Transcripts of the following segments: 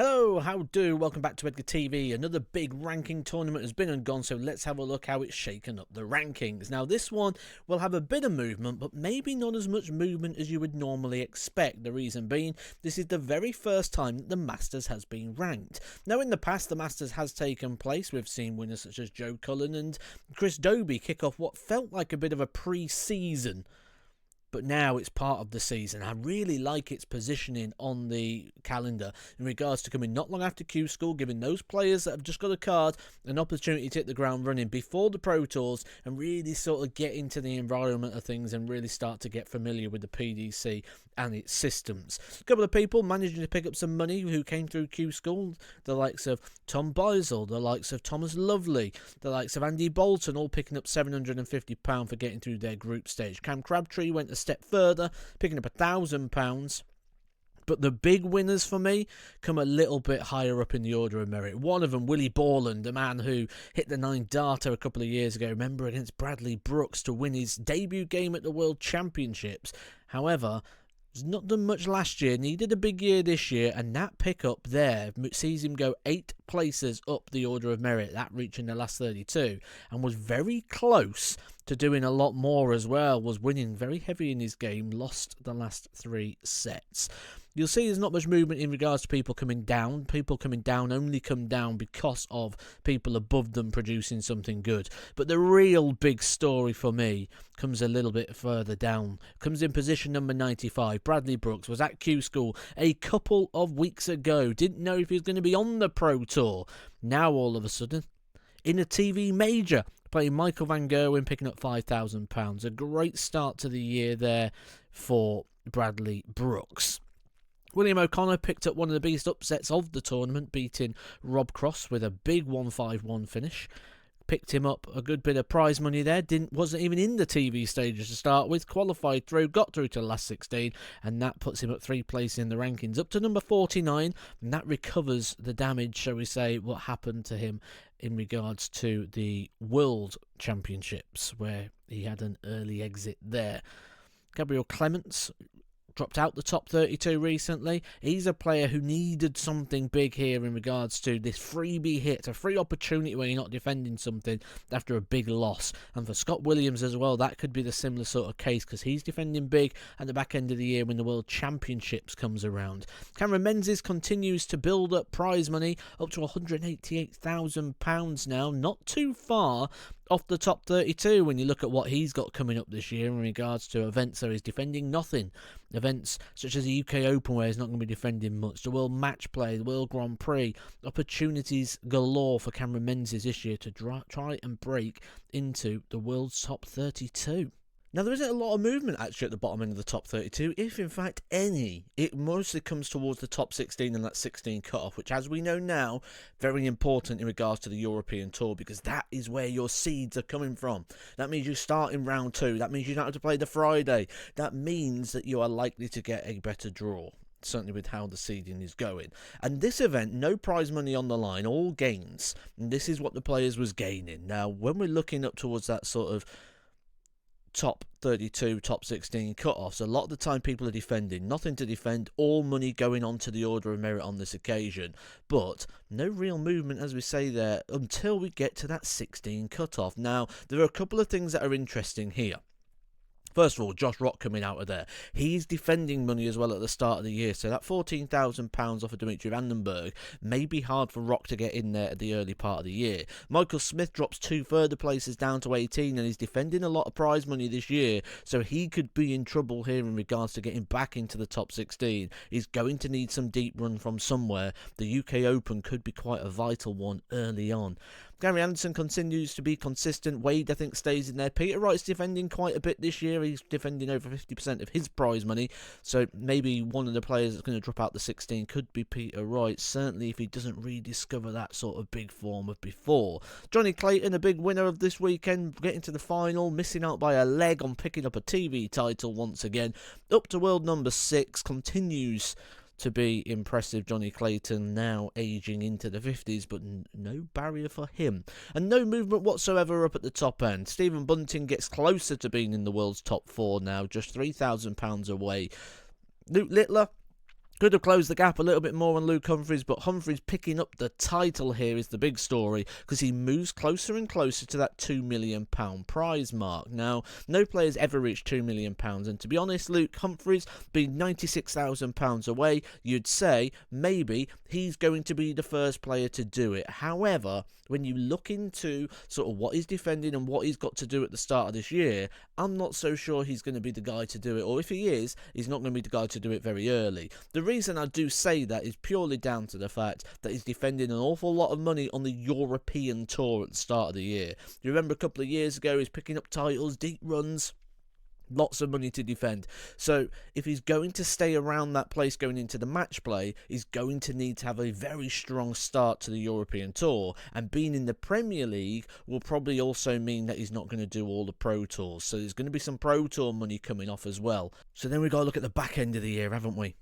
Hello, how do? Welcome back to Edgar TV. Another big ranking tournament has been and gone, so let's have a look how it's shaken up the rankings. Now, this one will have a bit of movement, but maybe not as much movement as you would normally expect. The reason being, this is the very first time that the Masters has been ranked. Now, in the past, the Masters has taken place. We've seen winners such as Joe Cullen and Chris Dobey kick off what felt like a bit of a pre-season, but now it's part of the season. I really like its positioning on the calendar in regards to coming not long after Q School, giving those players that have just got a card an opportunity to hit the ground running before the Pro Tours and really sort of get into the environment of things and really start to get familiar with the PDC and its systems. A couple of people managing to pick up some money who came through Q School, the likes of Tom Beisel, the likes of Thomas Lovely, the likes of Andy Bolton, all picking up £750 for getting through their group stage. Cam Crabtree went a step further, picking up £1,000. But the big winners for me come a little bit higher up in the order of merit. One of them, Willie Borland, the man who hit the 9 darter a couple of years ago, remember, against Bradley Brooks to win his debut game at the World Championships. However, he's not done much last year, needed a big year this year, and that pickup there sees him go 8 places up the order of merit, that reaching the last 32, and was very close to doing a lot more as well, was winning very heavy in his game, lost the last 3 sets. You'll see there's not much movement in regards to people coming down. People coming down only come down because of people above them producing something good. But the real big story for me comes a little bit further down. Comes in position number 95. Bradley Brooks was at Q School a couple of weeks ago. Didn't know if he was going to be on the Pro Tour. Now all of a sudden, in a TV major, playing Michael Van Gerwen, picking up £5,000. A great start to the year there for Bradley Brooks. William O'Connor picked up one of the biggest upsets of the tournament, beating Rob Cross with a big 1-5-1 finish. Picked him up a good bit of prize money there. Wasn't even in the TV stages to start with. Qualified through, got through to the last 16, and that puts him at 3 places in the rankings, up to number 49, and that recovers the damage, shall we say, what happened to him in regards to the World Championships, where he had an early exit there. Gabriel Clements dropped out the top 32 recently. He's a player who needed something big here in regards to this freebie hit, a free opportunity where you're not defending something after a big loss. And for Scott Williams as well, that could be the similar sort of case because he's defending big at the back end of the year when the World Championships comes around. Cameron Menzies continues to build up prize money up to £188,000 now, not too far off the top 32 when you look at what he's got coming up this year in regards to events where he's defending nothing. Events such as the UK Open where he's not going to be defending much, the World Match Play, the World Grand Prix, opportunities galore for Cameron Menzies this year to try and break into the world's top 32. Now, there isn't a lot of movement actually at the bottom end of the top 32, if in fact any. It mostly comes towards the top 16 and that 16 cut-off, which, as we know now, very important in regards to the European Tour, because that is where your seeds are coming from. That means you start in round 2. That means you don't have to play the Friday. That means that you are likely to get a better draw, certainly with how the seeding is going. And this event, no prize money on the line, all gains. And this is what the players was gaining. Now, when we're looking up towards that sort of top 32, top 16 cut-offs, a lot of the time people are defending. Nothing to defend, all money going on to the order of merit on this occasion. But no real movement, as we say there, until we get to that 16 cut-off. Now, there are a couple of things that are interesting here. First of all, Josh Rock coming out of there. He's defending money as well at the start of the year. So that £14,000 off of Dimitri Vandenberg may be hard for Rock to get in there at the early part of the year. Michael Smith drops 2 further places down to 18 and he's defending a lot of prize money this year. So he could be in trouble here in regards to getting back into the top 16. He's going to need some deep run from somewhere. The UK Open could be quite a vital one early on. Gary Anderson continues to be consistent. Wade, I think, stays in there. Peter Wright's defending quite a bit this year. He's defending over 50% of his prize money. So maybe one of the players that's going to drop out the 16 could be Peter Wright. Certainly if he doesn't rediscover that sort of big form of before. Johnny Clayton, a big winner of this weekend, getting to the final, missing out by a leg on picking up a TV title once again. Up to world number 6, continues to be impressive. Johnny Clayton now aging into the 50s, but no barrier for him. And no movement whatsoever up at the top end. Stephen Bunting gets closer to being in the world's top 4 now, just £3,000 away. Luke Littler Could have closed the gap a little bit more on Luke Humphries, but Humphries picking up the title here is the big story, because he moves closer and closer to that £2 million prize mark. Now, no player's ever reached £2 million, and to be honest, Luke Humphries being £96,000 away, you'd say maybe he's going to be the first player to do it. However, when you look into sort of what he's defending and what he's got to do at the start of this year, I'm not so sure he's going to be the guy to do it, or if he is, he's not going to be the guy to do it very early. The reason I do say that is purely down to the fact that he's defending an awful lot of money on the European tour at the start of the year. You remember a couple of years ago, he's picking up titles, deep runs, lots of money to defend. So if he's going to stay around that place going into the match play, he's going to need to have a very strong start to the European Tour, and being in the Premier League will probably also mean that he's not going to do all the Pro Tours. So there's going to be some Pro Tour money coming off as well. So then we've got to look at the back end of the year, haven't we?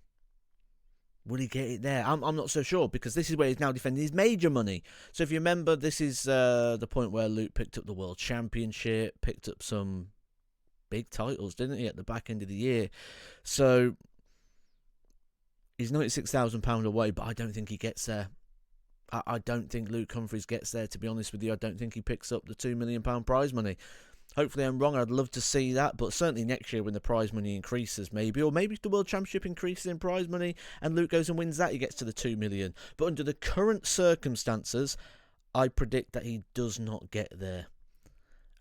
Will he get it there? I'm not so sure, because this is where he's now defending his major money. So if you remember, this is the point where Luke picked up the World Championship, picked up some big titles, didn't he, at the back end of the year? So he's £96,000 away, but I don't think he gets there. I don't think Luke Humphries gets there, to be honest with you. I don't think he picks up the £2 million prize money. Hopefully I'm wrong. I'd love to see that, but certainly next year when the prize money increases, maybe, or maybe if the World Championship increases in prize money and Luke goes and wins that, he gets to the £2 million. But under the current circumstances, I predict that he does not get there.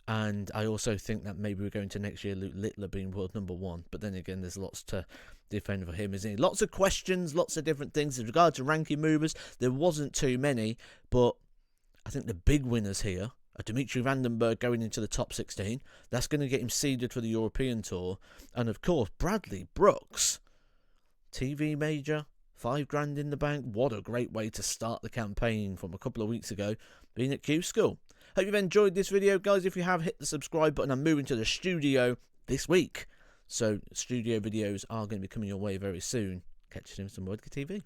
And I also think that maybe we're going to next year Luke Littler being world number 1. But then again, there's lots to defend for him, isn't he? Lots of questions, lots of different things. With regard to ranking movers, there wasn't too many. But I think the big winners here are Dimitri Vandenberg going into the top 16. That's going to get him seeded for the European Tour. And of course, Bradley Brooks. TV major, £5,000 in the bank. What a great way to start the campaign from a couple of weeks ago, being at Q School. Hope you've enjoyed this video, guys. If you have, hit the subscribe button. I'm moving to the studio this week, so studio videos are going to be coming your way very soon. Catch you soon on Edgar TV.